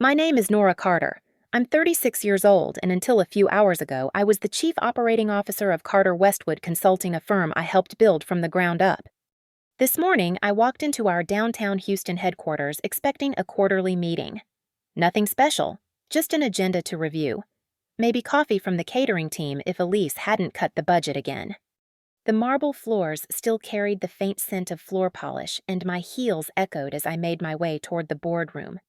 My name is Nora Carter. I'm 36 years old, and until a few hours ago, I was the Chief Operating Officer of Carter Westwood Consulting, a firm I helped build from the ground up. This morning, I walked into our downtown Houston headquarters expecting a quarterly meeting. Nothing special, just an agenda to review. Maybe coffee from the catering team if Elise hadn't cut the budget again. The marble floors still carried the faint scent of floor polish, and my heels echoed as I made my way toward the boardroom.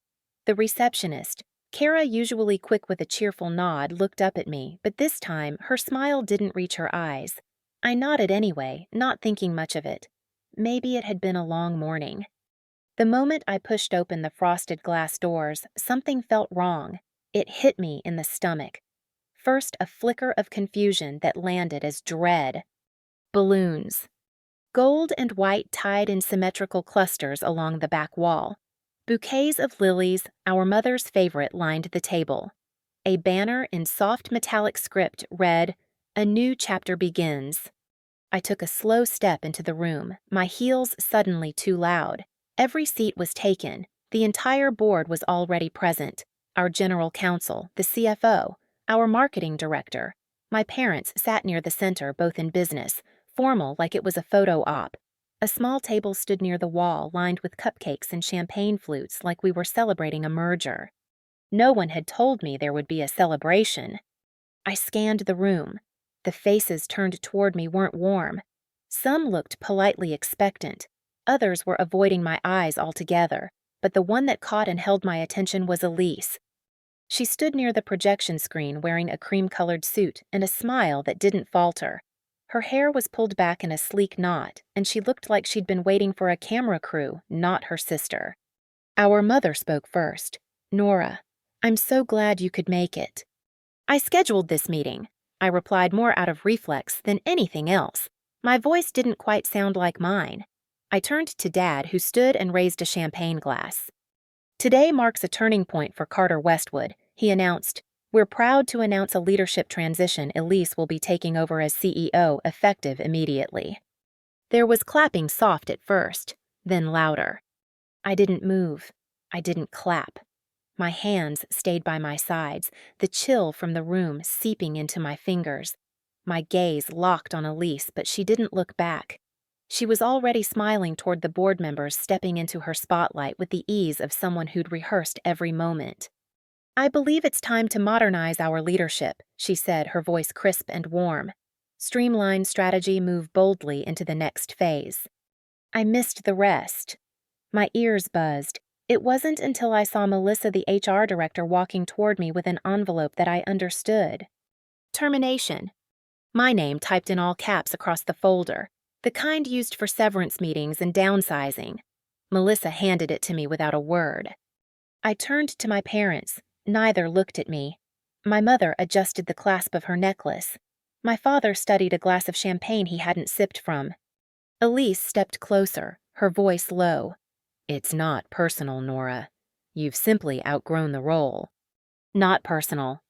The receptionist, Kara, usually quick with a cheerful nod, looked up at me, but this time her smile didn't reach her eyes. I nodded anyway, not thinking much of it. Maybe it had been a long morning. The moment I pushed open the frosted glass doors, something felt wrong. It hit me in the stomach. First, a flicker of confusion that landed as dread. Balloons. Gold and white tied in symmetrical clusters along the back wall. Bouquets of lilies, our mother's favorite, lined the table. A banner in soft metallic script read, "A new chapter begins." I took a slow step into the room, my heels suddenly too loud. Every seat was taken. The entire board was already present. Our general counsel, the CFO, our marketing director. My parents sat near the center, both in business, formal like it was a photo op. A small table stood near the wall, lined with cupcakes and champagne flutes like we were celebrating a merger. No one had told me there would be a celebration. I scanned the room. The faces turned toward me weren't warm. Some looked politely expectant. Others were avoiding my eyes altogether, but the one that caught and held my attention was Elise. She stood near the projection screen wearing a cream-colored suit and a smile that didn't falter. Her hair was pulled back in a sleek knot, and she looked like she'd been waiting for a camera crew, not her sister. Our mother spoke first. "Nora, I'm so glad you could make it." "I scheduled this meeting," I replied, more out of reflex than anything else. My voice didn't quite sound like mine. I turned to Dad, who stood and raised a champagne glass. "Today marks a turning point for Carter Westwood," he announced. "We're proud to announce a leadership transition. Elise will be taking over as CEO, effective immediately." There was clapping, soft at first, then louder. I didn't move. I didn't clap. My hands stayed by my sides, the chill from the room seeping into my fingers. My gaze locked on Elise, but she didn't look back. She was already smiling toward the board members, stepping into her spotlight with the ease of someone who'd rehearsed every moment. "I believe it's time to modernize our leadership," she said, her voice crisp and warm. "Streamline strategy, move boldly into the next phase." I missed the rest. My ears buzzed. It wasn't until I saw Melissa, the HR director, walking toward me with an envelope that I understood. Termination. My name typed in all caps across the folder, the kind used for severance meetings and downsizing. Melissa handed it to me without a word. I turned to my parents. Neither looked at me. My mother adjusted the clasp of her necklace. My father studied a glass of champagne he hadn't sipped from. Elise stepped closer, her voice low. "It's not personal, Nora. You've simply outgrown the role." "Not personal."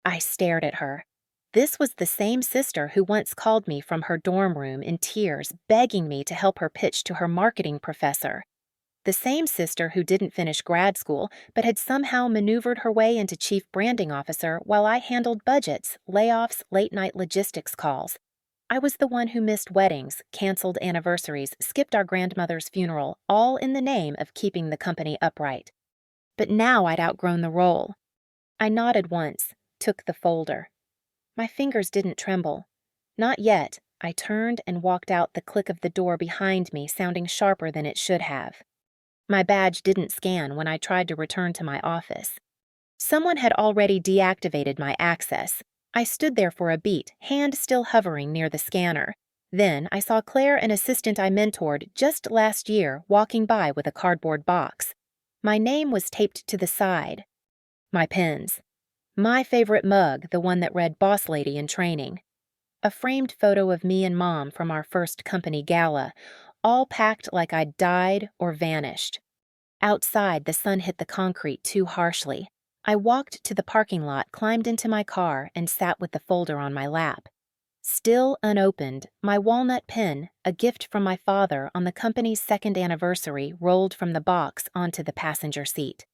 I stared at her. This was the same sister who once called me from her dorm room in tears, begging me to help her pitch to her marketing professor. The same sister who didn't finish grad school, but had somehow maneuvered her way into chief branding officer while I handled budgets, layoffs, late-night logistics calls. I was the one who missed weddings, canceled anniversaries, skipped our grandmother's funeral, all in the name of keeping the company upright. But now I'd outgrown the role. I nodded once, took the folder. My fingers didn't tremble. Not yet. I turned and walked out, the click of the door behind me sounding sharper than it should have. My badge didn't scan when I tried to return to my office. Someone had already deactivated my access. I stood there for a beat, hand still hovering near the scanner. Then I saw Claire, an assistant I mentored just last year, walking by with a cardboard box. My name was taped to the side. My pens. My favorite mug, the one that read "Boss Lady in Training." A framed photo of me and Mom from our first company gala, all packed like I'd died or vanished. Outside, the sun hit the concrete too harshly. I walked to the parking lot, climbed into my car, and sat with the folder on my lap. Still unopened, my walnut pen, a gift from my father on the company's second anniversary, rolled from the box onto the passenger seat.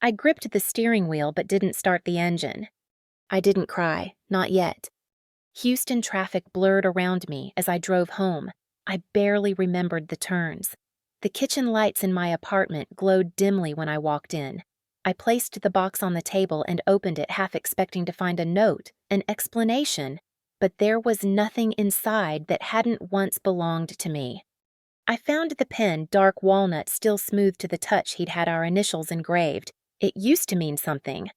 I gripped the steering wheel but didn't start the engine. I didn't cry, not yet. Houston traffic blurred around me as I drove home. I barely remembered the turns. The kitchen lights in my apartment glowed dimly when I walked in. I placed the box on the table and opened it, half expecting to find a note, an explanation, but there was nothing inside that hadn't once belonged to me. I found the pen, dark walnut, still smooth to the touch. He'd had our initials engraved. It used to mean something.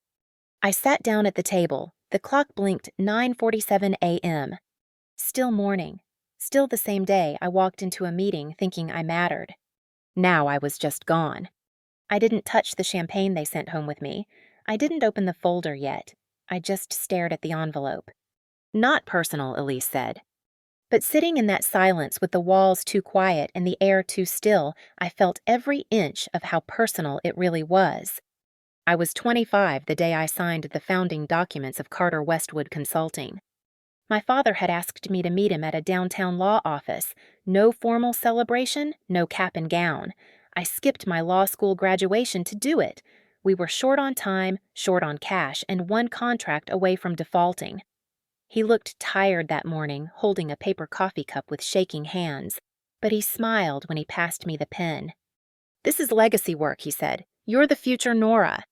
I sat down at the table. The clock blinked 9:47 a.m. Still morning. Still the same day I walked into a meeting thinking I mattered. Now I was just gone. I didn't touch the champagne they sent home with me. I didn't open the folder yet. I just stared at the envelope. Not personal, Elise said. But sitting in that silence with the walls too quiet and the air too still, I felt every inch of how personal it really was. I was 25 the day I signed the founding documents of Carter Westwood Consulting. My father had asked me to meet him at a downtown law office. No formal celebration, no cap and gown. I skipped my law school graduation to do it. We were short on time, short on cash, and one contract away from defaulting. He looked tired that morning, holding a paper coffee cup with shaking hands, but he smiled when he passed me the pen. "This is legacy work," he said. "You're the future Nora."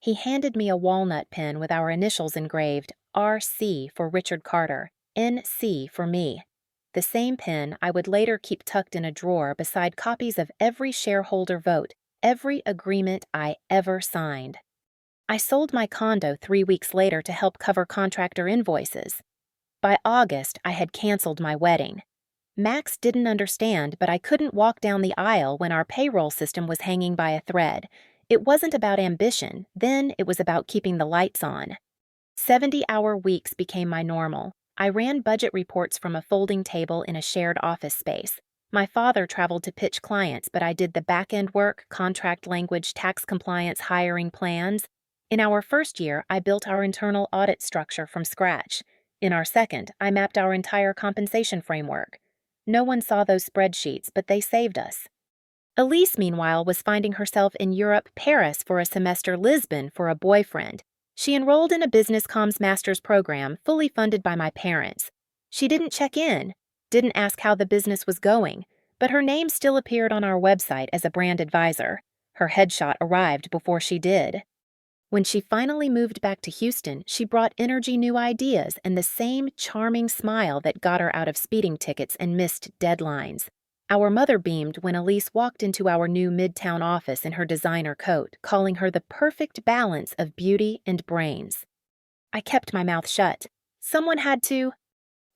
He handed me a walnut pen with our initials engraved, RC for Richard Carter, NC for me. The same pen I would later keep tucked in a drawer beside copies of every shareholder vote, every agreement I ever signed. I sold my condo 3 weeks later to help cover contractor invoices. By August, I had canceled my wedding. Max didn't understand, but I couldn't walk down the aisle when our payroll system was hanging by a thread. It wasn't about ambition, then it was about keeping the lights on. 70-hour weeks became my normal. I ran budget reports from a folding table in a shared office space. My father traveled to pitch clients, but I did the back-end work, contract language, tax compliance, hiring plans. In our first year, I built our internal audit structure from scratch. In our second, I mapped our entire compensation framework. No one saw those spreadsheets, but they saved us. Elise, meanwhile, was finding herself in Europe, Paris for a semester, Lisbon for a boyfriend. She enrolled in a business comms master's program fully funded by my parents. She didn't check in, didn't ask how the business was going, but her name still appeared on our website as a brand advisor. Her headshot arrived before she did. When she finally moved back to Houston, she brought energy, new ideas, and the same charming smile that got her out of speeding tickets and missed deadlines. Our mother beamed when Elise walked into our new midtown office in her designer coat, calling her the perfect balance of beauty and brains. I kept my mouth shut. Someone had to.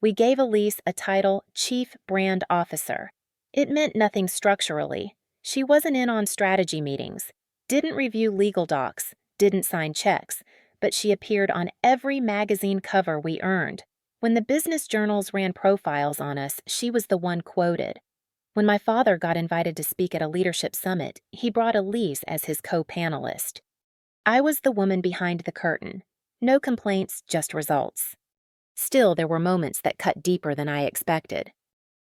We gave Elise a title, Chief Brand Officer. It meant nothing structurally. She wasn't in on strategy meetings, didn't review legal docs, didn't sign checks, but she appeared on every magazine cover we earned. When the business journals ran profiles on us, she was the one quoted. When my father got invited to speak at a leadership summit, he brought Elise as his co-panelist. I was the woman behind the curtain. No complaints, just results. Still, there were moments that cut deeper than I expected.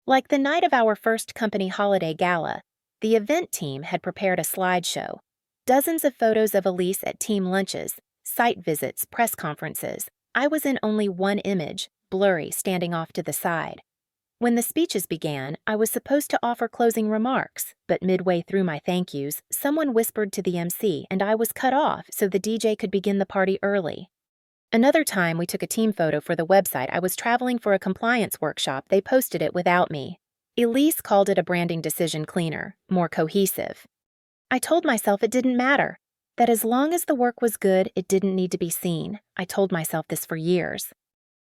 Like the night of our first company holiday gala, the event team had prepared a slideshow. Dozens of photos of Elise at team lunches, site visits, press conferences. I was in only one image, blurry, standing off to the side. When the speeches began, I was supposed to offer closing remarks, but midway through my thank yous, someone whispered to the MC and I was cut off so the DJ could begin the party early. Another time we took a team photo for the website. I was traveling for a compliance workshop. They posted it without me. Elise called it a branding decision cleaner, more cohesive. I told myself it didn't matter, that as long as the work was good, it didn't need to be seen. I told myself this for years.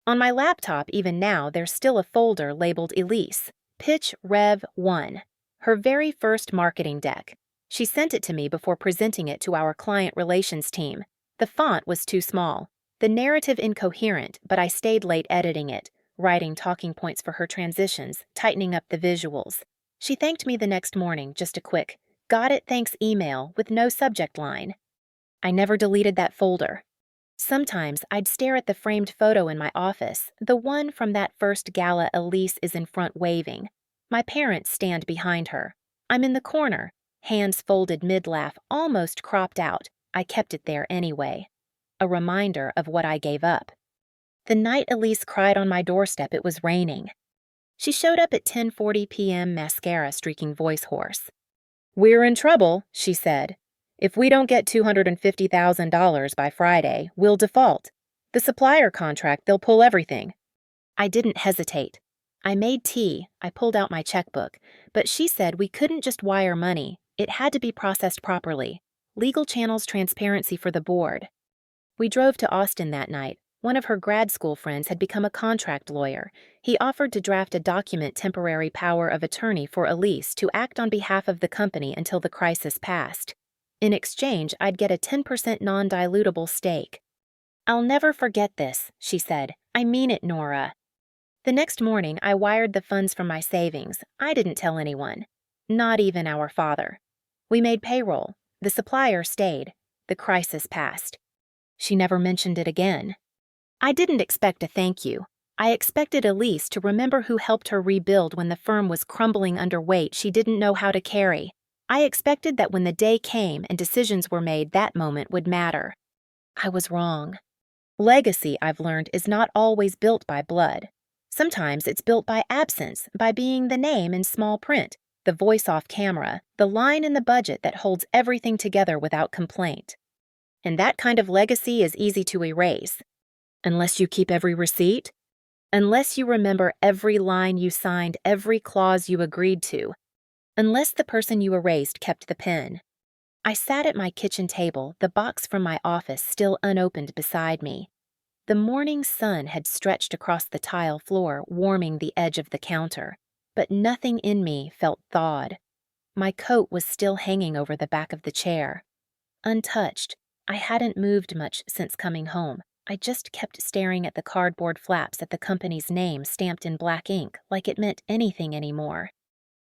On my laptop, even now, there's still a folder labeled Elise, Pitch Rev 1, her very first marketing deck. She sent it to me before presenting it to our client relations team. The font was too small, the narrative incoherent, but I stayed late editing it, writing talking points for her transitions, tightening up the visuals. She thanked me the next morning, just a quick, "Got it, thanks" email with no subject line. I never deleted that folder. Sometimes I'd stare at the framed photo in my office, the one from that first gala. Elise is in front waving. My parents stand behind her. I'm in the corner, hands folded mid-laugh, almost cropped out, I kept it there anyway. A reminder of what I gave up. The night Elise cried on my doorstep, it was raining. She showed up at 10:40 p.m., mascara streaking voice hoarse. "We're in trouble," she said. "If we don't get $250,000 by Friday, we'll default. The supplier contract, they'll pull everything." I didn't hesitate. I made tea, I pulled out my checkbook, but she said we couldn't just wire money. It had to be processed properly. Legal channels, transparency for the board. We drove to Austin that night. One of her grad school friends had become a contract lawyer. He offered to draft a document temporary power of attorney for Elise to act on behalf of the company until the crisis passed. In exchange, I'd get a 10% non-dilutable stake. "I'll never forget this," she said. "I mean it, Nora." The next morning, I wired the funds from my savings. I didn't tell anyone. Not even our father. We made payroll. The supplier stayed. The crisis passed. She never mentioned it again. I didn't expect a thank you. I expected Elise to remember who helped her rebuild when the firm was crumbling under weight she didn't know how to carry. I expected that when the day came and decisions were made, that moment would matter. I was wrong. Legacy, I've learned, is not always built by blood. Sometimes it's built by absence, by being the name in small print, the voice off camera, the line in the budget that holds everything together without complaint. And that kind of legacy is easy to erase. Unless you keep every receipt, unless you remember every line you signed, every clause you agreed to, unless the person you erased kept the pen. I sat at my kitchen table, the box from my office still unopened beside me. The morning sun had stretched across the tile floor, warming the edge of the counter, but nothing in me felt thawed. My coat was still hanging over the back of the chair. Untouched, I hadn't moved much since coming home. I just kept staring at the cardboard flaps at the company's name stamped in black ink, like it meant anything anymore.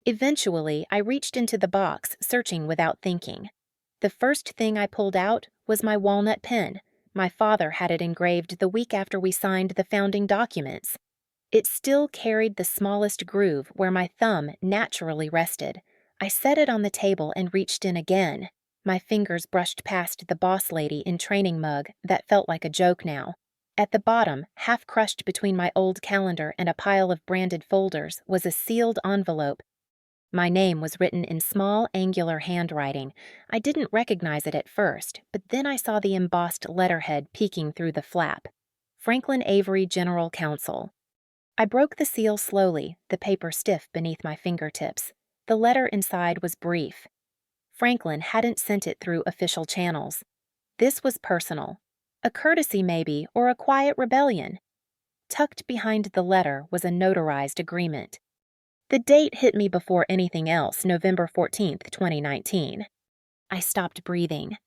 Eventually, I reached into the box, searching without thinking. The first thing I pulled out was my walnut pen. My father had it engraved the week after we signed the founding documents. It still carried the smallest groove where my thumb naturally rested. I set it on the table and reached in again. My fingers brushed past the boss lady in training mug that felt like a joke now. At the bottom, half crushed between my old calendar and a pile of branded folders, was a sealed envelope. My name was written in small, angular handwriting. I didn't recognize it at first, but then I saw the embossed letterhead peeking through the flap. Franklin Avery, General Counsel. I broke the seal slowly, the paper stiff beneath my fingertips. The letter inside was brief. Franklin hadn't sent it through official channels. This was personal. A courtesy maybe, or a quiet rebellion. Tucked behind the letter was a notarized agreement. The date hit me before anything else, November 14th, 2019. I stopped breathing.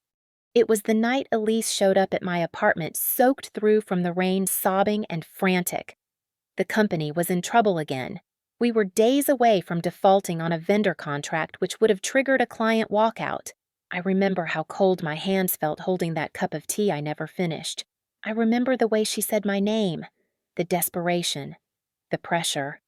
It was the night Elise showed up at my apartment, soaked through from the rain, sobbing and frantic. The company was in trouble again. We were days away from defaulting on a vendor contract which would have triggered a client walkout. I remember how cold my hands felt holding that cup of tea I never finished. I remember the way she said my name, the desperation, the pressure.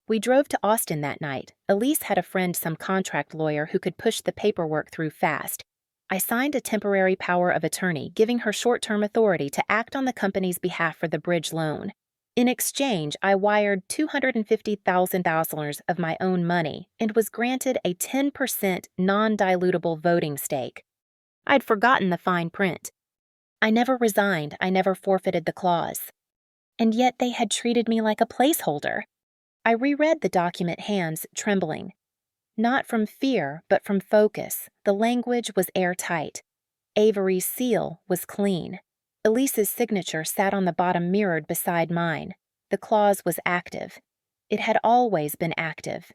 We drove to Austin that night. Elise had a friend, some contract lawyer, who could push the paperwork through fast. I signed a temporary power of attorney, giving her short-term authority to act on the company's behalf for the bridge loan. In exchange, I wired $250,000 of my own money and was granted a 10% non-dilutable voting stake. I'd forgotten the fine print. I never resigned, I never forfeited the clause. And yet they had treated me like a placeholder. I reread the document, hands trembling. Not from fear, but from focus. The language was airtight. Avery's seal was clean. Elise's signature sat on the bottom, mirrored beside mine. The clause was active. It had always been active.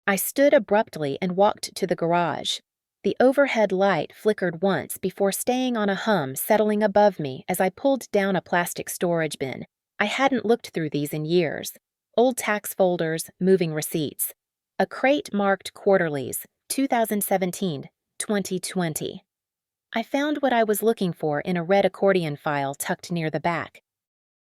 I stood abruptly and walked to the garage. The overhead light flickered once before staying on a hum, settling above me as I pulled down a plastic storage bin. I hadn't looked through these in years. Old tax folders, moving receipts. A crate marked quarterlies, 2017, 2020. I found what I was looking for in a red accordion file tucked near the back.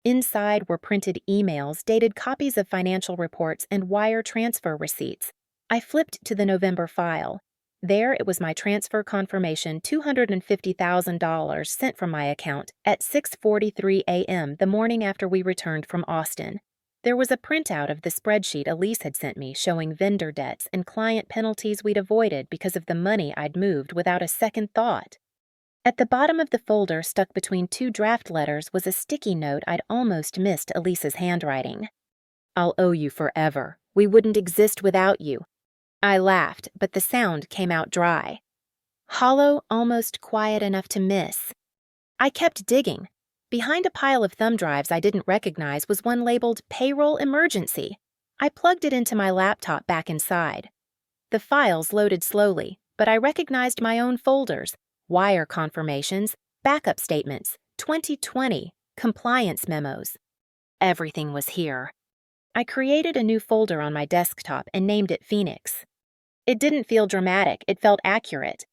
Inside were printed emails, dated copies of financial reports, and wire transfer receipts. I flipped to the November file. There it was, my transfer confirmation, $250,000 sent from my account at 6:43 a.m. the morning after we returned from Austin. There was a printout of the spreadsheet Elise had sent me showing vendor debts and client penalties we'd avoided because of the money I'd moved without a second thought. At the bottom of the folder, stuck between two draft letters, was a sticky note I'd almost missed Elise's handwriting. "I'll owe you forever. We wouldn't exist without you." I laughed, but the sound came out dry. Hollow, almost quiet enough to miss. I kept digging. Behind a pile of thumb drives I didn't recognize was one labeled Payroll Emergency. I plugged it into my laptop back inside. The files loaded slowly, but I recognized my own folders: wire confirmations, backup statements, 2020, compliance memos. Everything was here. I created a new folder on my desktop and named it Phoenix. It didn't feel dramatic, it felt accurate.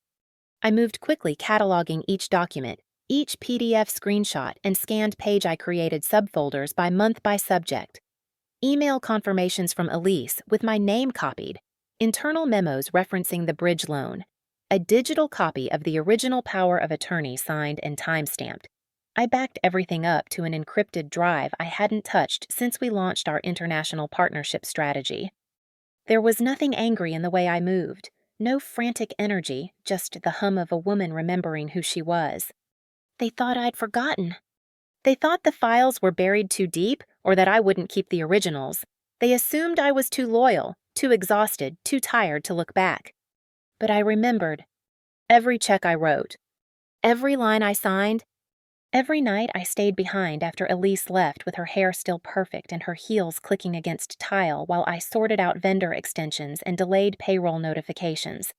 I moved quickly, cataloging each document, each PDF screenshot, and scanned page I created subfolders by month by subject. Email confirmations from Elise with my name copied, internal memos referencing the bridge loan, a digital copy of the original power of attorney signed and time-stamped. I backed everything up to an encrypted drive I hadn't touched since we launched our international partnership strategy. There was nothing angry in the way I moved, no frantic energy, just the hum of a woman remembering who she was. They thought I'd forgotten. They thought the files were buried too deep, or that I wouldn't keep the originals. They assumed I was too loyal, too exhausted, too tired to look back. But I remembered. Every check I wrote, every line I signed. Every night I stayed behind after Elise left, with her hair still perfect and her heels clicking against tile, while I sorted out vendor extensions and delayed payroll notifications.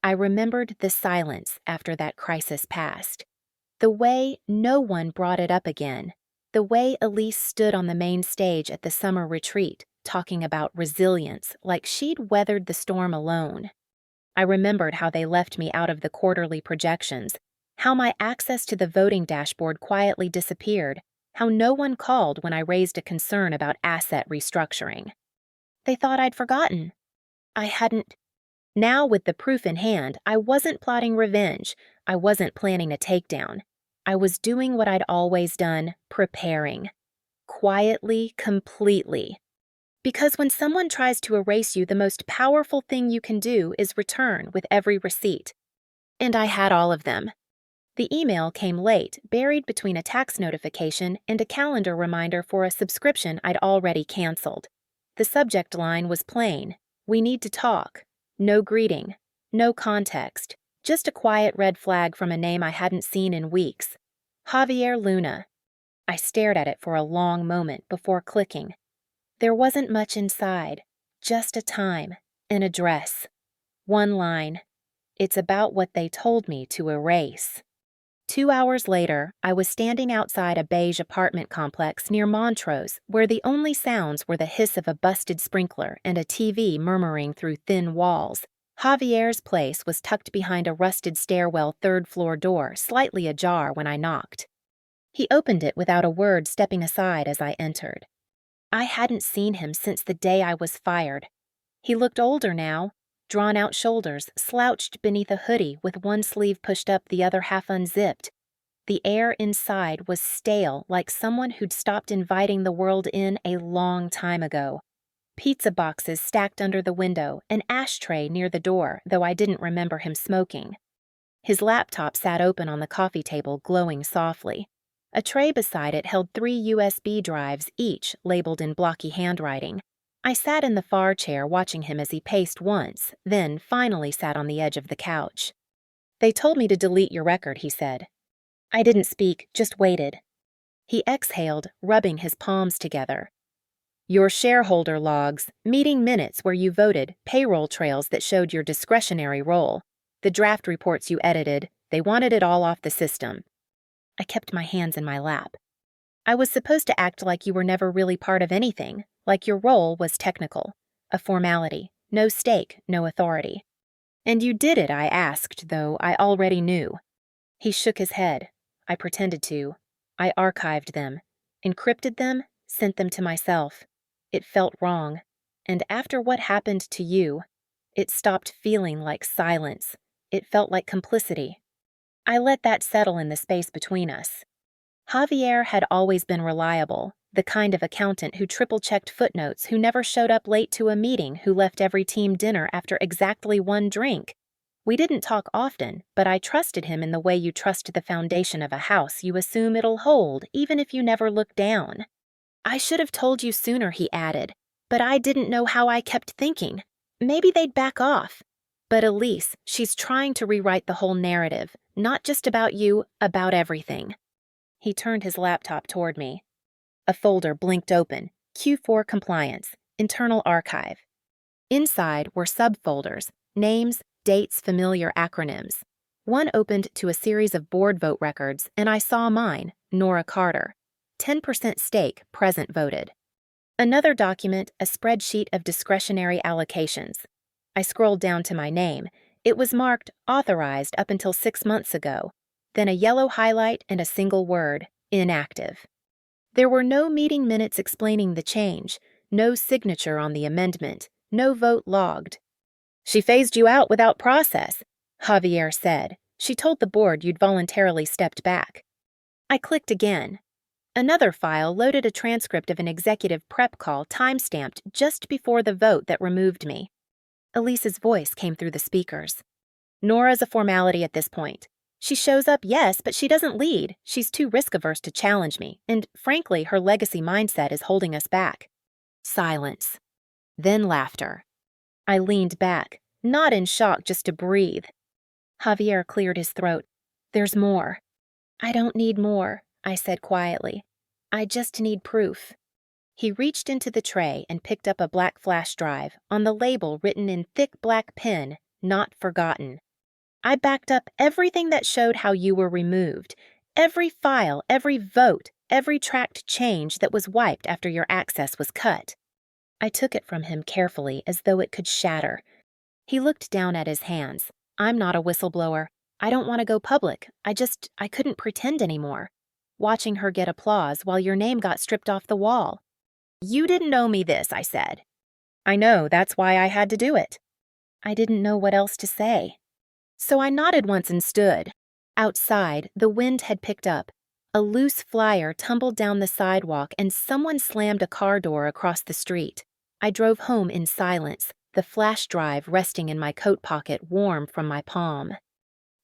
I remembered the silence after that crisis passed. The way no one brought it up again. The way Elise stood on the main stage at the summer retreat, talking about resilience like she'd weathered the storm alone. I remembered how they left me out of the quarterly projections, how my access to the voting dashboard quietly disappeared, how no one called when I raised a concern about asset restructuring. They thought I'd forgotten. I hadn't. Now, with the proof in hand, I wasn't plotting revenge. I wasn't planning a takedown. I was doing what I'd always done, preparing. Quietly, completely. Because when someone tries to erase you, the most powerful thing you can do is return with every receipt. And I had all of them. The email came late, buried between a tax notification and a calendar reminder for a subscription I'd already canceled. The subject line was plain: "We need to talk." No greeting, no context, just a quiet red flag from a name I hadn't seen in weeks. Javier Luna. I stared at it for a long moment before clicking. There wasn't much inside, just a time, an address. One line: "It's about what they told me to erase." 2 hours later, I was standing outside a beige apartment complex near Montrose, where the only sounds were the hiss of a busted sprinkler and a TV murmuring through thin walls. Javier's place was tucked behind a rusted stairwell third-floor door, slightly ajar when I knocked. He opened it without a word, stepping aside as I entered. I hadn't seen him since the day I was fired. He looked older now. Drawn-out shoulders, slouched beneath a hoodie with one sleeve pushed up, the other half unzipped. The air inside was stale, like someone who'd stopped inviting the world in a long time ago. Pizza boxes stacked under the window, an ashtray near the door, though I didn't remember him smoking. His laptop sat open on the coffee table, glowing softly. A tray beside it held 3 USB drives, each labeled in blocky handwriting. I sat in the far chair watching him as he paced once, then finally sat on the edge of the couch. "They told me to delete your record," he said. I didn't speak, just waited. He exhaled, rubbing his palms together. "Your shareholder logs, meeting minutes where you voted, payroll trails that showed your discretionary role, the draft reports you edited, they wanted it all off the system." I kept my hands in my lap. "I was supposed to act like you were never really part of anything, like your role was technical, a formality, no stake, no authority." "And you did it?" I asked, though I already knew. He shook his head. I pretended to. I archived them, encrypted them, sent them to myself. It felt wrong. And after what happened to you, It stopped feeling like silence. It felt like complicity. I let that settle in the space between us. Javier had always been reliable, the kind of accountant who triple-checked footnotes, who never showed up late to a meeting, who left every team dinner after exactly one drink. We didn't talk often, but I trusted him in the way you trust the foundation of a house you assume it'll hold, even if you never look down. I should have told you sooner, he added, but I didn't know how. I kept thinking. Maybe they'd back off. But Elise, she's trying to rewrite the whole narrative, not just about you, about everything. He turned his laptop toward me. A folder blinked open, Q4 Compliance, Internal Archive. Inside were subfolders, names, dates, familiar acronyms. One opened to a series of board vote records, and I saw mine, Nora Carter. 10% stake, present voted. Another document, a spreadsheet of discretionary allocations. I scrolled down to my name. It was marked authorized up until 6 months ago, then a yellow highlight and a single word, inactive. There were no meeting minutes explaining the change, no signature on the amendment, no vote logged. She phased you out without process, Javier said. She told the board you'd voluntarily stepped back. I clicked again. Another file loaded a transcript of an executive prep call time-stamped just before the vote that removed me. Elise's voice came through the speakers. Nora's a formality at this point. She shows up, yes, but she doesn't lead. She's too risk-averse to challenge me, and frankly, her legacy mindset is holding us back. Silence. Then laughter. I leaned back, not in shock, just to breathe. Javier cleared his throat. There's more. I don't need more, I said quietly. I just need proof. He reached into the tray and picked up a black flash drive, on the label written in thick black pen, "Not forgotten." I backed up everything that showed how you were removed, every file, every vote, every tracked change that was wiped after your access was cut. I took it from him carefully, as though it could shatter. He looked down at his hands. I'm not a whistleblower. I don't want to go public. I couldn't pretend anymore. Watching her get applause while your name got stripped off the wall. You didn't owe me this, I said. I know, that's why I had to do it. I didn't know what else to say. So I nodded once and stood. Outside, the wind had picked up. A loose flyer tumbled down the sidewalk and someone slammed a car door across the street. I drove home in silence, the flash drive resting in my coat pocket warm from my palm.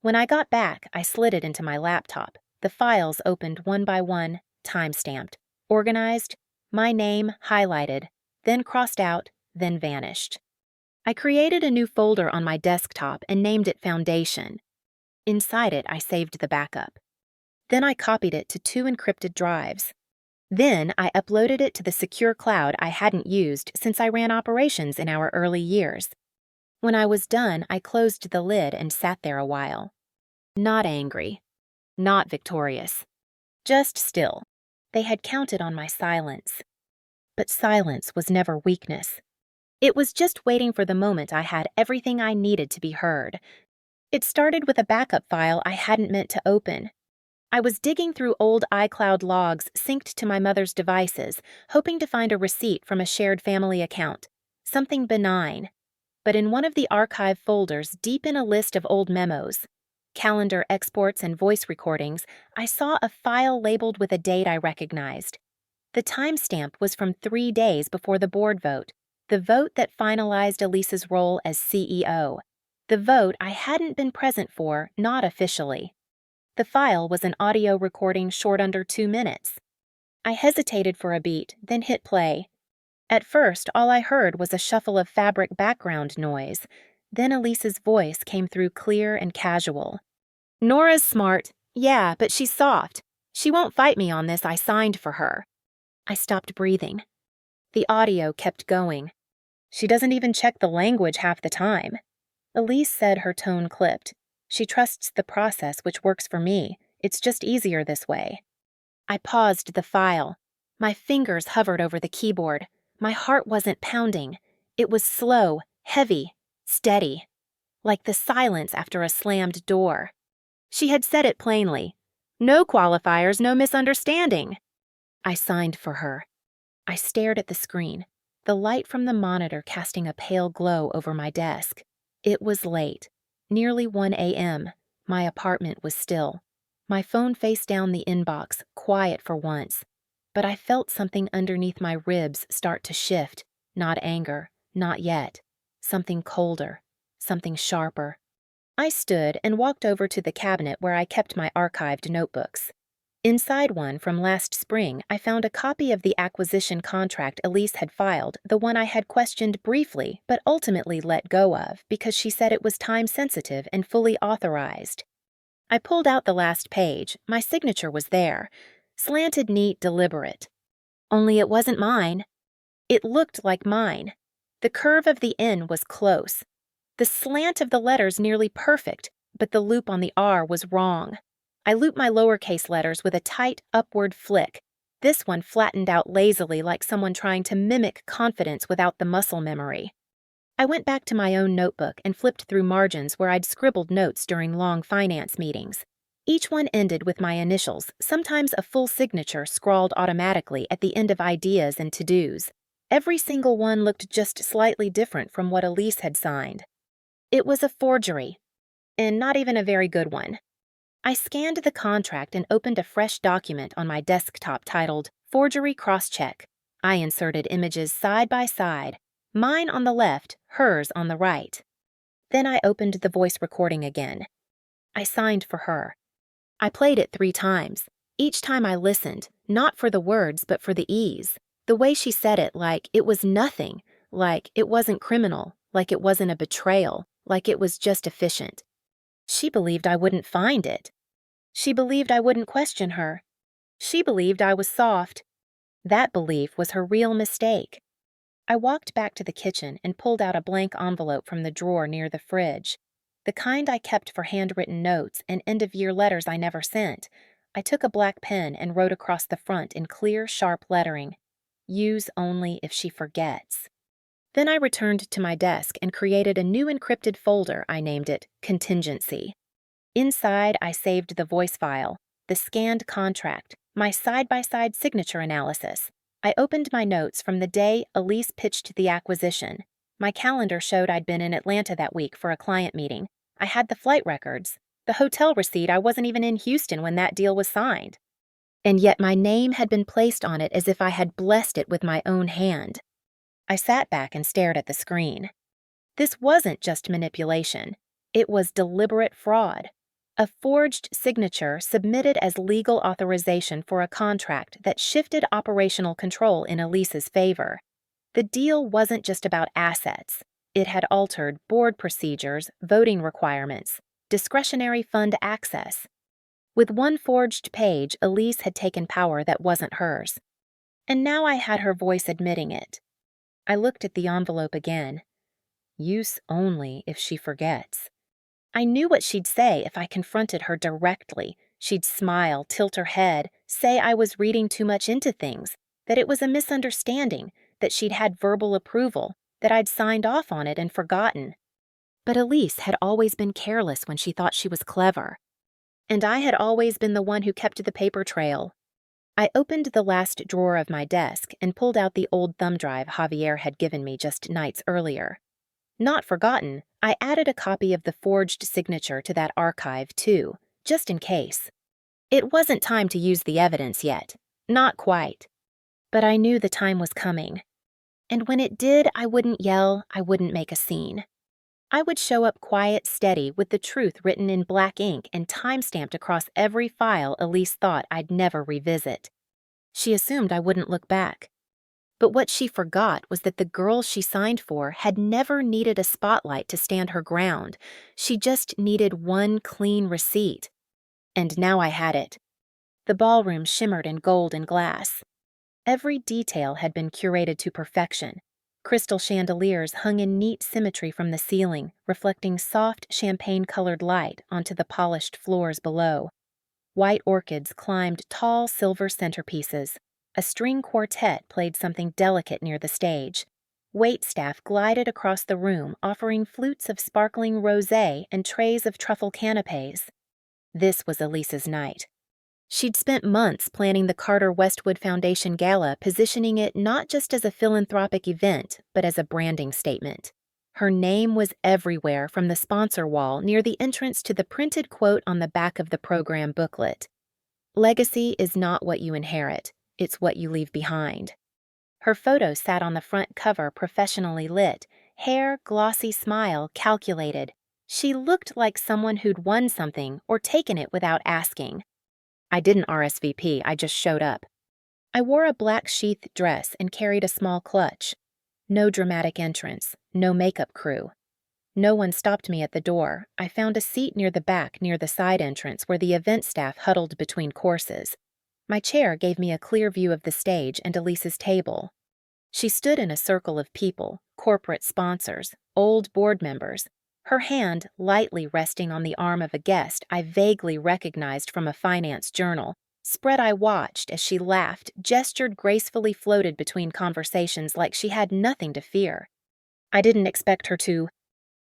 When I got back, I slid it into my laptop. The files opened one by one, time-stamped, organized, my name highlighted, then crossed out, then vanished. I created a new folder on my desktop and named it Foundation. Inside it, I saved the backup. Then I copied it to 2 encrypted drives. Then I uploaded it to the secure cloud I hadn't used since I ran operations in our early years. When I was done, I closed the lid and sat there a while. Not angry. Not victorious. Just still. They had counted on my silence. But silence was never weakness. It was just waiting for the moment I had everything I needed to be heard. It started with a backup file I hadn't meant to open. I was digging through old iCloud logs synced to my mother's devices, hoping to find a receipt from a shared family account. Something benign. But in one of the archive folders, deep in a list of old memos, calendar exports and voice recordings, I saw a file labeled with a date I recognized. The timestamp was from 3 days before the board vote, the vote that finalized Elise's role as CEO, the vote I hadn't been present for, not officially. The file was an audio recording short under 2 minutes. I hesitated for a beat, then hit play. At first, all I heard was a shuffle of fabric background noise. Then Elise's voice came through clear and casual. Nora's smart. Yeah, but she's soft. She won't fight me on this. I signed for her. I stopped breathing. The audio kept going. She doesn't even check the language half the time. Elise said, her tone clipped. She trusts the process, which works for me. It's just easier this way. I paused the file. My fingers hovered over the keyboard. My heart wasn't pounding. It was slow, heavy, steady, like the silence after a slammed door. She had said it plainly. No qualifiers, no misunderstanding. I signed for her. I stared at the screen. the light from the monitor casting a pale glow over my desk. It was late, nearly 1 a.m. My apartment was still. My phone faced down the inbox, quiet for once. But I felt something underneath my ribs start to shift. Not anger, not yet. Something colder, something sharper. I stood and walked over to the cabinet where I kept my archived notebooks. Inside one from last spring, I found a copy of the acquisition contract Elise had filed, the one I had questioned briefly but ultimately let go of because she said it was time-sensitive and fully authorized. I pulled out the last page. My signature was there. Slanted, neat, deliberate. Only it wasn't mine. It looked like mine. The curve of the N was close. The slant of the letters nearly perfect, but the loop on the R was wrong. I looped my lowercase letters with a tight, upward flick. This one flattened out lazily like someone trying to mimic confidence without the muscle memory. I went back to my own notebook and flipped through margins where I'd scribbled notes during long finance meetings. Each one ended with my initials, sometimes a full signature scrawled automatically at the end of ideas and to-dos. Every single one looked just slightly different from what Elise had signed. It was a forgery, and not even a very good one. I scanned the contract and opened a fresh document on my desktop titled Forgery Crosscheck. I inserted images side by side, mine on the left, hers on the right. Then I opened the voice recording again. I signed for her. I played it 3 times. Each time I listened, not for the words but for the ease. The way she said it, like it was nothing, like it wasn't criminal, like it wasn't a betrayal, like it was just efficient. She believed I wouldn't find it. She believed I wouldn't question her. She believed I was soft. That belief was her real mistake. I walked back to the kitchen and pulled out a blank envelope from the drawer near the fridge. The kind I kept for handwritten notes and end-of-year letters I never sent. I took a black pen and wrote across the front in clear, sharp lettering, "Use only if she forgets." Then I returned to my desk and created a new encrypted folder. I named it Contingency. Inside, I saved the voice file, the scanned contract, my side-by-side signature analysis. I opened my notes from the day Elise pitched the acquisition. My calendar showed I'd been in Atlanta that week for a client meeting. I had the flight records, the hotel receipt. I wasn't even in Houston when that deal was signed. And yet my name had been placed on it as if I had blessed it with my own hand. I sat back and stared at the screen. This wasn't just manipulation. It was deliberate fraud. A forged signature submitted as legal authorization for a contract that shifted operational control in Elise's favor. The deal wasn't just about assets. It had altered board procedures, voting requirements, discretionary fund access. With one forged page, Elise had taken power that wasn't hers. And now I had her voice admitting it. I looked at the envelope again. Use only if she forgets. I knew what she'd say if I confronted her directly. She'd smile, tilt her head, say I was reading too much into things, that it was a misunderstanding, that she'd had verbal approval, that I'd signed off on it and forgotten. But Elise had always been careless when she thought she was clever. And I had always been the one who kept the paper trail. I opened the last drawer of my desk and pulled out the old thumb drive Javier had given me just nights earlier. Not forgotten, I added a copy of the forged signature to that archive, too, just in case. It wasn't time to use the evidence yet. Not quite. But I knew the time was coming. And when it did, I wouldn't yell, I wouldn't make a scene. I would show up quiet, steady, with the truth written in black ink and time-stamped across every file Elise thought I'd never revisit. She assumed I wouldn't look back. But what she forgot was that the girl she signed for had never needed a spotlight to stand her ground. She just needed one clean receipt. And now I had it. The ballroom shimmered in gold and glass. Every detail had been curated to perfection. Crystal chandeliers hung in neat symmetry from the ceiling, reflecting soft champagne-colored light onto the polished floors below. White orchids climbed tall silver centerpieces. A string quartet played something delicate near the stage. Waitstaff glided across the room, offering flutes of sparkling rosé and trays of truffle canapés. This was Elise's night. She'd spent months planning the Carter Westwood Foundation Gala, positioning it not just as a philanthropic event, but as a branding statement. Her name was everywhere, from the sponsor wall near the entrance to the printed quote on the back of the program booklet. Legacy is not what you inherit, it's what you leave behind. Her photo sat on the front cover, professionally lit, hair, glossy smile, calculated. She looked like someone who'd won something or taken it without asking. I didn't RSVP, I just showed up. I wore a black sheath dress and carried a small clutch. No dramatic entrance, no makeup crew. No one stopped me at the door. I found a seat near the back, near the side entrance, where the event staff huddled between courses. My chair gave me a clear view of the stage and Elise's table. She stood in a circle of people, corporate sponsors, old board members, her hand lightly resting on the arm of a guest I vaguely recognized from a finance journal. Spread I watched as she laughed, gestured gracefully, floated between conversations like she had nothing to fear. I didn't expect her to.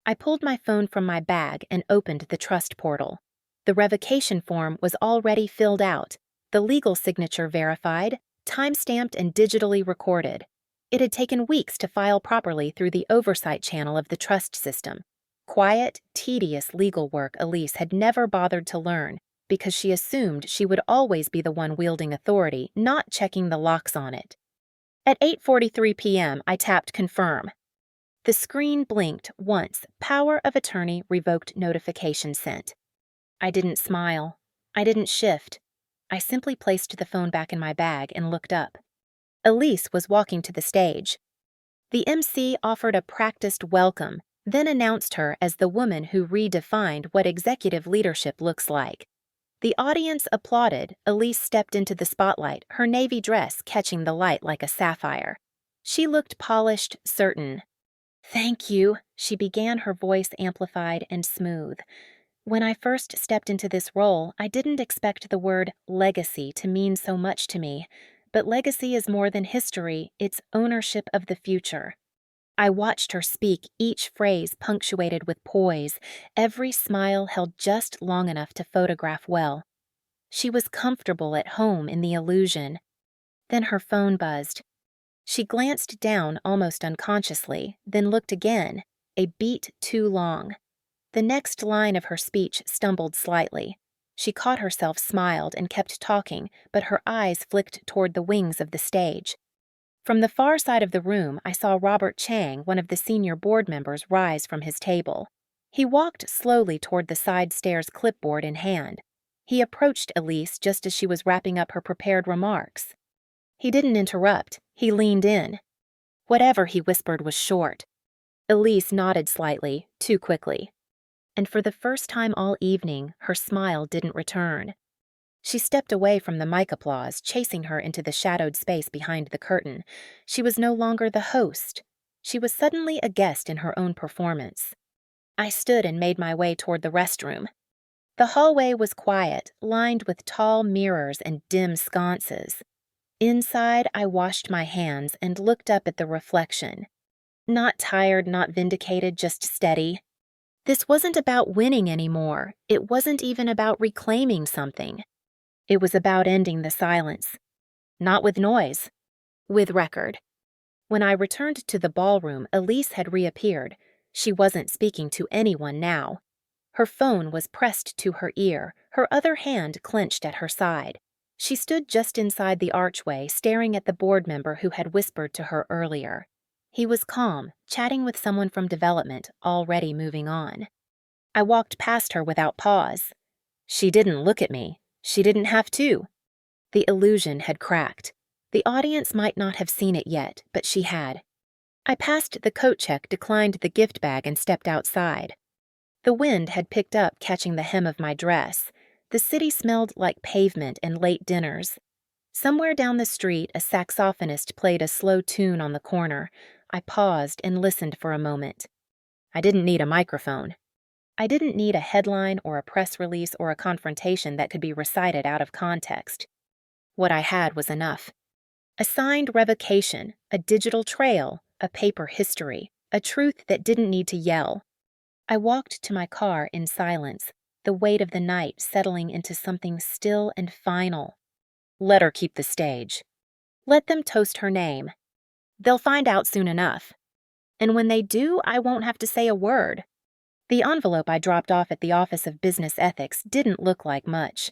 I pulled my phone from my bag and opened the trust portal. The revocation form was already filled out, the legal signature verified, time-stamped and digitally recorded. It had taken weeks to file properly through the oversight channel of the trust system. Quiet, tedious legal work Elise had never bothered to learn because she assumed she would always be the one wielding authority, not checking the locks on it. At 8:43 p.m., I tapped confirm. The screen blinked once, power of attorney revoked notification sent. I didn't smile. I didn't shift. I simply placed the phone back in my bag and looked up. Elise was walking to the stage. The MC offered a practiced welcome, then announced her as the woman who redefined what executive leadership looks like. The audience applauded. Elise stepped into the spotlight, her navy dress catching the light like a sapphire. She looked polished, certain. "Thank you," she began, her voice amplified and smooth. "When I first stepped into this role, I didn't expect the word legacy to mean so much to me, but legacy is more than history, it's ownership of the future." I watched her speak, each phrase punctuated with poise, every smile held just long enough to photograph well. She was comfortable at home in the illusion. Then her phone buzzed. She glanced down almost unconsciously, then looked again, a beat too long. The next line of her speech stumbled slightly. She caught herself, smiled, and kept talking, but her eyes flicked toward the wings of the stage. From the far side of the room, I saw Robert Chang, one of the senior board members, rise from his table. He walked slowly toward the side stairs, clipboard in hand. He approached Elise just as she was wrapping up her prepared remarks. He didn't interrupt. He leaned in. Whatever he whispered was short. Elise nodded slightly, too quickly. And for the first time all evening, her smile didn't return. She stepped away from the mic applause, chasing her into the shadowed space behind the curtain. She was no longer the host. She was suddenly a guest in her own performance. I stood and made my way toward the restroom. The hallway was quiet, lined with tall mirrors and dim sconces. Inside, I washed my hands and looked up at the reflection. Not tired, not vindicated, just steady. This wasn't about winning anymore. It wasn't even about reclaiming something. It was about ending the silence. Not with noise, with record. When I returned to the ballroom, Elise had reappeared. She wasn't speaking to anyone now. Her phone was pressed to her ear, her other hand clenched at her side. She stood just inside the archway, staring at the board member who had whispered to her earlier. He was calm, chatting with someone from development, already moving on. I walked past her without pause. She didn't look at me. She didn't have to. The illusion had cracked. The audience might not have seen it yet, but she had. I passed the coat check, declined the gift bag, and stepped outside. The wind had picked up, catching the hem of my dress. The city smelled like pavement and late dinners. Somewhere down the street, a saxophonist played a slow tune on the corner. I paused and listened for a moment. I didn't need a microphone. I didn't need a headline or a press release or a confrontation that could be recited out of context. What I had was enough. A signed revocation, a digital trail, a paper history, a truth that didn't need to yell. I walked to my car in silence, the weight of the night settling into something still and final. Let her keep the stage. Let them toast her name. They'll find out soon enough. And when they do, I won't have to say a word. The envelope I dropped off at the Office of Business Ethics didn't look like much.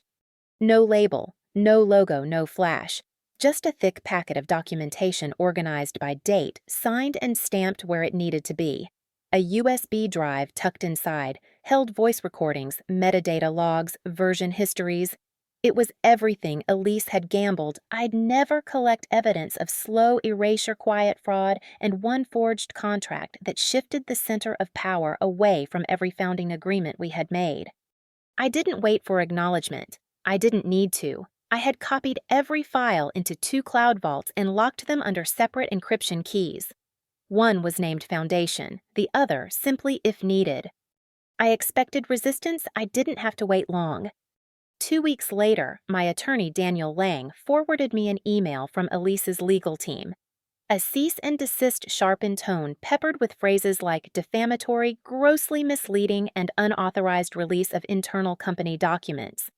No label, no logo, no flash. Just a thick packet of documentation organized by date, signed and stamped where it needed to be. A USB drive tucked inside held voice recordings, metadata logs, version histories. It was everything Elise had gambled I'd never collect evidence of slow erasure quiet fraud and one forged contract that shifted the center of power away from every founding agreement we had made. I didn't wait for acknowledgement. I didn't need to. I had copied every file into 2 cloud vaults and locked them under separate encryption keys. One was named Foundation, the other simply If Needed. I expected resistance. I didn't have to wait long. 2 weeks later, my attorney Daniel Lang forwarded me an email from Elise's legal team. A cease and desist sharpened tone peppered with phrases like defamatory, grossly misleading, and unauthorized release of internal company documents.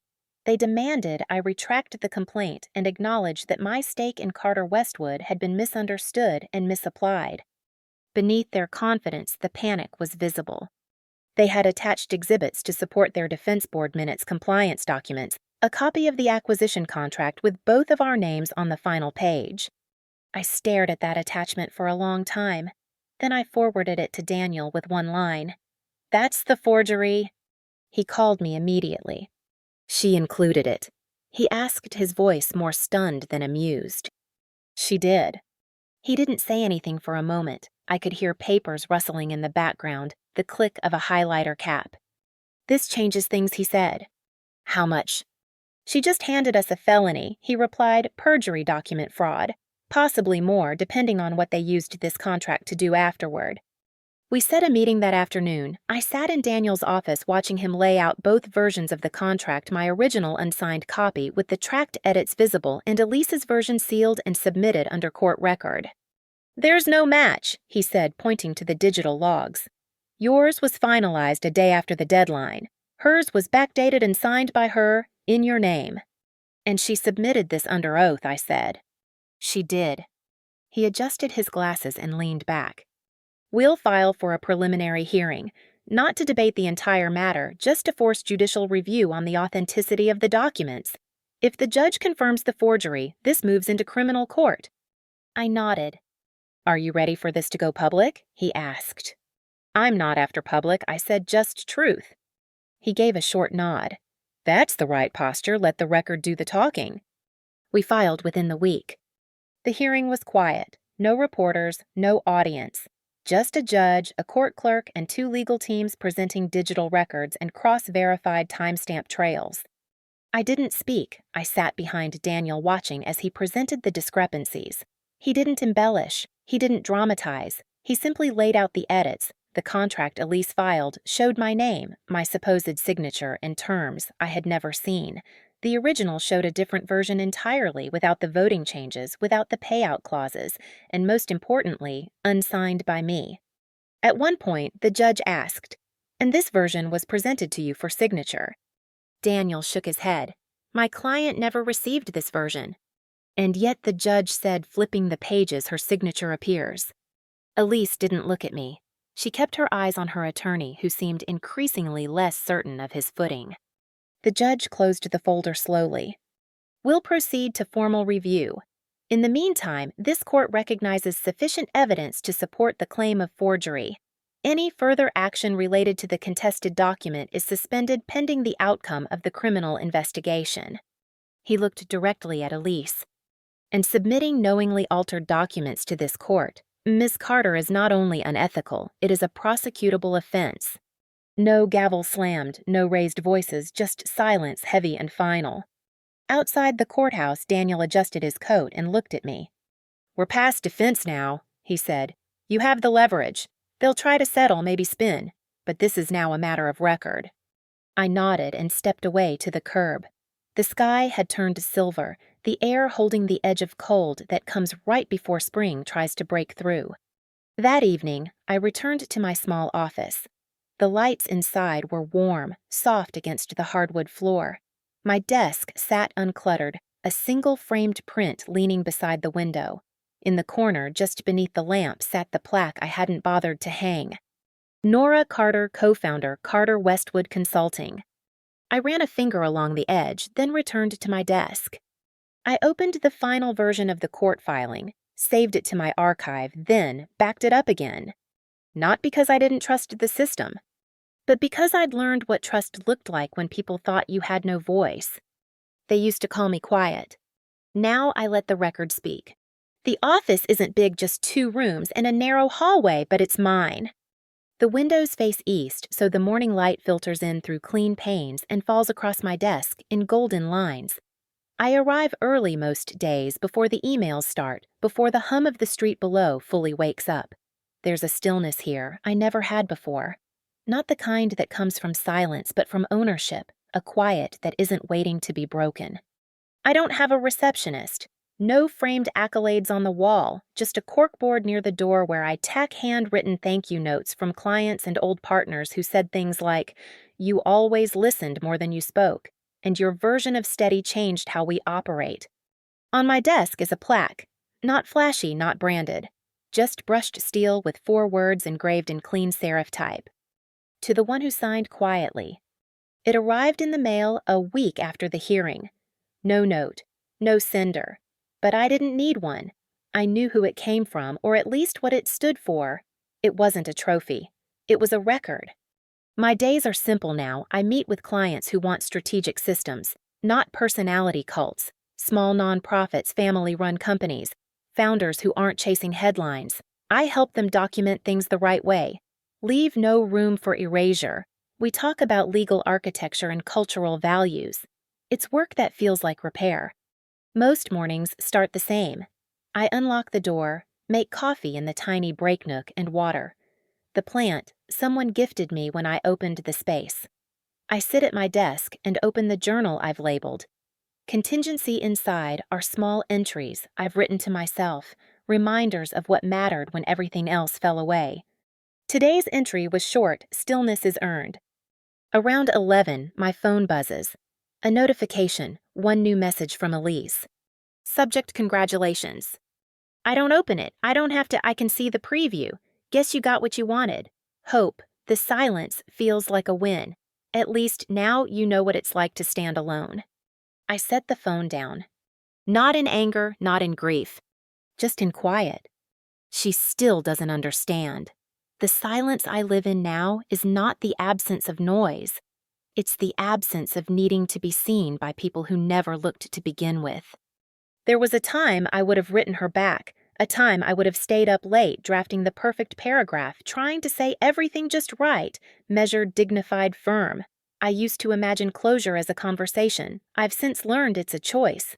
They demanded I retract the complaint and acknowledge that my stake in Carter Westwood had been misunderstood and misapplied. Beneath their confidence, the panic was visible. They had attached exhibits to support their defense board minutes compliance documents, a copy of the acquisition contract with both of our names on the final page. I stared at that attachment for a long time. Then I forwarded it to Daniel with one line. "That's the forgery." He called me immediately. "She included it." He asked, his voice more stunned than amused. "She did." He didn't say anything for a moment. I could hear papers rustling in the background, the click of a highlighter cap. "This changes things," he said. "How much?" "She just handed us a felony," he replied, "perjury document fraud. Possibly more, depending on what they used this contract to do afterward." We set a meeting that afternoon. I sat in Daniel's office watching him lay out both versions of the contract, my original unsigned copy with the tracked edits visible and Elise's version sealed and submitted under court record. "There's no match," he said, pointing to the digital logs. "Yours was finalized a day after the deadline. Hers was backdated and signed by her, in your name." "And she submitted this under oath," I said. "She did." He adjusted his glasses and leaned back. "We'll file for a preliminary hearing, not to debate the entire matter, just to force judicial review on the authenticity of the documents. If the judge confirms the forgery, this moves into criminal court." I nodded. "Are you ready for this to go public?" he asked. "I'm not after public," I said, "just truth." He gave a short nod. "That's the right posture. Let the record do the talking." We filed within the week. The hearing was quiet. No reporters, no audience. Just a judge, a court clerk, and 2 legal teams presenting digital records and cross-verified timestamp trails. I didn't speak. I sat behind Daniel watching as he presented the discrepancies. He didn't embellish. He didn't dramatize. He simply laid out the edits. The contract Elise filed showed my name, my supposed signature, and terms I had never seen. The original showed a different version entirely, without the voting changes, without the payout clauses, and most importantly, unsigned by me. At one point, the judge asked, "And this version was presented to you for signature?" Daniel shook his head. "My client never received this version." And yet the judge said, flipping the pages, her signature appears. Elise didn't look at me. She kept her eyes on her attorney, who seemed increasingly less certain of his footing. The judge closed the folder slowly. "We'll proceed to formal review. In the meantime, this court recognizes sufficient evidence to support the claim of forgery. Any further action related to the contested document is suspended pending the outcome of the criminal investigation." He looked directly at Elise. "And submitting knowingly altered documents to this court, Ms. Carter, is not only unethical, it is a prosecutable offense." No gavel slammed, no raised voices, just silence, heavy and final. Outside the courthouse, Daniel adjusted his coat and looked at me. "We're past defense now," he said. "You have the leverage. They'll try to settle, maybe spin, but this is now a matter of record." I nodded and stepped away to the curb. The sky had turned silver, the air holding the edge of cold that comes right before spring tries to break through. That evening, I returned to my small office. The lights inside were warm, soft against the hardwood floor. My desk sat uncluttered, a single framed print leaning beside the window. In the corner, just beneath the lamp, sat the plaque I hadn't bothered to hang. Nora Carter, co-founder, Carter Westwood Consulting. I ran a finger along the edge, then returned to my desk. I opened the final version of the court filing, saved it to my archive, then backed it up again. Not because I didn't trust the system, but because I'd learned what trust looked like when people thought you had no voice. They used to call me quiet. Now I let the record speak. The office isn't big, just 2 rooms and a narrow hallway, but it's mine. The windows face east, so the morning light filters in through clean panes and falls across my desk in golden lines. I arrive early most days, before the emails start, before the hum of the street below fully wakes up. There's a stillness here I never had before. Not the kind that comes from silence, but from ownership, a quiet that isn't waiting to be broken. I don't have a receptionist. No framed accolades on the wall, just a corkboard near the door where I tack handwritten thank you notes from clients and old partners who said things like, "You always listened more than you spoke, and your version of steady changed how we operate." On my desk is a plaque, not flashy, not branded, just brushed steel with 4 words engraved in clean serif type. To the one who signed quietly. It arrived in the mail a week after the hearing. No note, no sender. But I didn't need one. I knew who it came from, or at least what it stood for. It wasn't a trophy. It was a record. My days are simple now. I meet with clients who want strategic systems, not personality cults, small nonprofits, family-run companies, founders who aren't chasing headlines. I help them document things the right way. Leave no room for erasure. We talk about legal architecture and cultural values. It's work that feels like repair. Most mornings start the same. I unlock the door, make coffee in the tiny break nook, and water. The plant someone gifted me when I opened the space. I sit at my desk and open the journal I've labeled. Contingency inside are small entries I've written to myself, reminders of what mattered when everything else fell away. Today's entry was short, stillness is earned. Around 11, my phone buzzes. A notification, one new message from Elise. Subject: congratulations. I don't open it. I don't have to. I can see the preview. Guess you got what you wanted. Hope. The silence feels like a win. At least now you know what it's like to stand alone. I set the phone down. Not in anger, not in grief. Just in quiet. She still doesn't understand. The silence I live in now is not the absence of noise. It's the absence of needing to be seen by people who never looked to begin with. There was a time I would have written her back, a time I would have stayed up late drafting the perfect paragraph, trying to say everything just right, measured, dignified, firm. I used to imagine closure as a conversation. I've since learned it's a choice.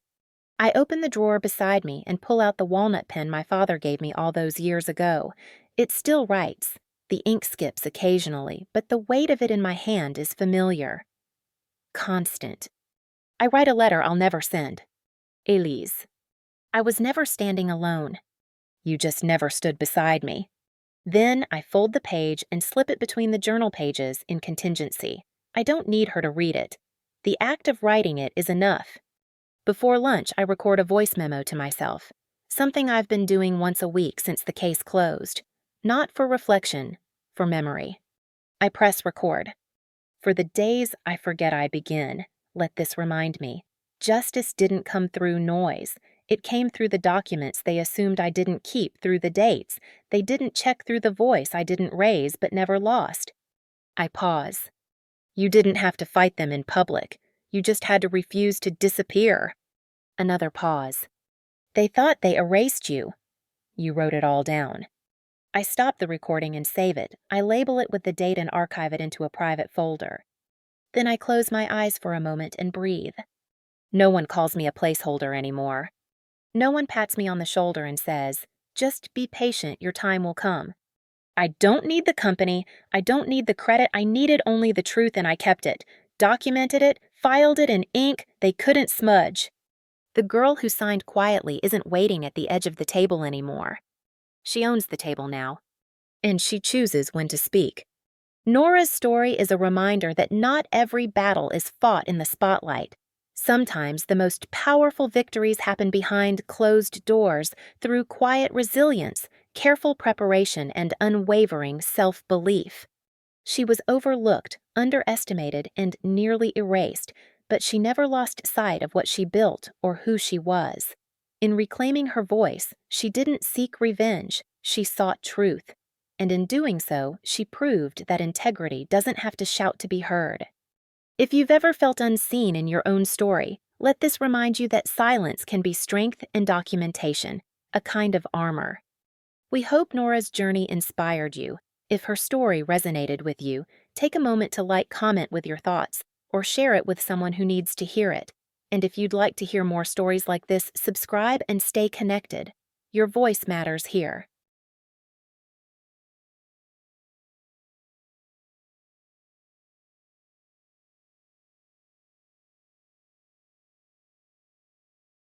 I open the drawer beside me and pull out the walnut pen my father gave me all those years ago. It still writes. The ink skips occasionally, but the weight of it in my hand is familiar. Constant. I write a letter I'll never send. Elise. I was never standing alone. You just never stood beside me. Then I fold the page and slip it between the journal pages in contingency. I don't need her to read it. The act of writing it is enough. Before lunch, I record a voice memo to myself, something I've been doing once a week since the case closed. Not for reflection, for memory. I press record. For the days I forget I begin, let this remind me. Justice didn't come through noise. It came through the documents they assumed I didn't keep, through the dates. They didn't check through the voice I didn't raise but never lost. I pause. You didn't have to fight them in public. You just had to refuse to disappear. Another pause. They thought they erased you. You wrote it all down. I stop the recording and save it. I label it with the date and archive it into a private folder. Then I close my eyes for a moment and breathe. No one calls me a placeholder anymore. No one pats me on the shoulder and says, "Just be patient, your time will come." I don't need the company. I don't need the credit. I needed only the truth, and I kept it. Documented it, filed it in ink they couldn't smudge. The girl who signed quietly isn't waiting at the edge of the table anymore. She owns the table now, and she chooses when to speak. Nora's story is a reminder that not every battle is fought in the spotlight. Sometimes the most powerful victories happen behind closed doors through quiet resilience, careful preparation, and unwavering self-belief. She was overlooked, underestimated, and nearly erased, but she never lost sight of what she built or who she was. In reclaiming her voice, she didn't seek revenge, she sought truth. And in doing so, she proved that integrity doesn't have to shout to be heard. If you've ever felt unseen in your own story, let this remind you that silence can be strength and documentation, a kind of armor. We hope Nora's journey inspired you. If her story resonated with you, take a moment to comment with your thoughts, or share it with someone who needs to hear it. And if you'd like to hear more stories like this, subscribe and stay connected. Your voice matters here.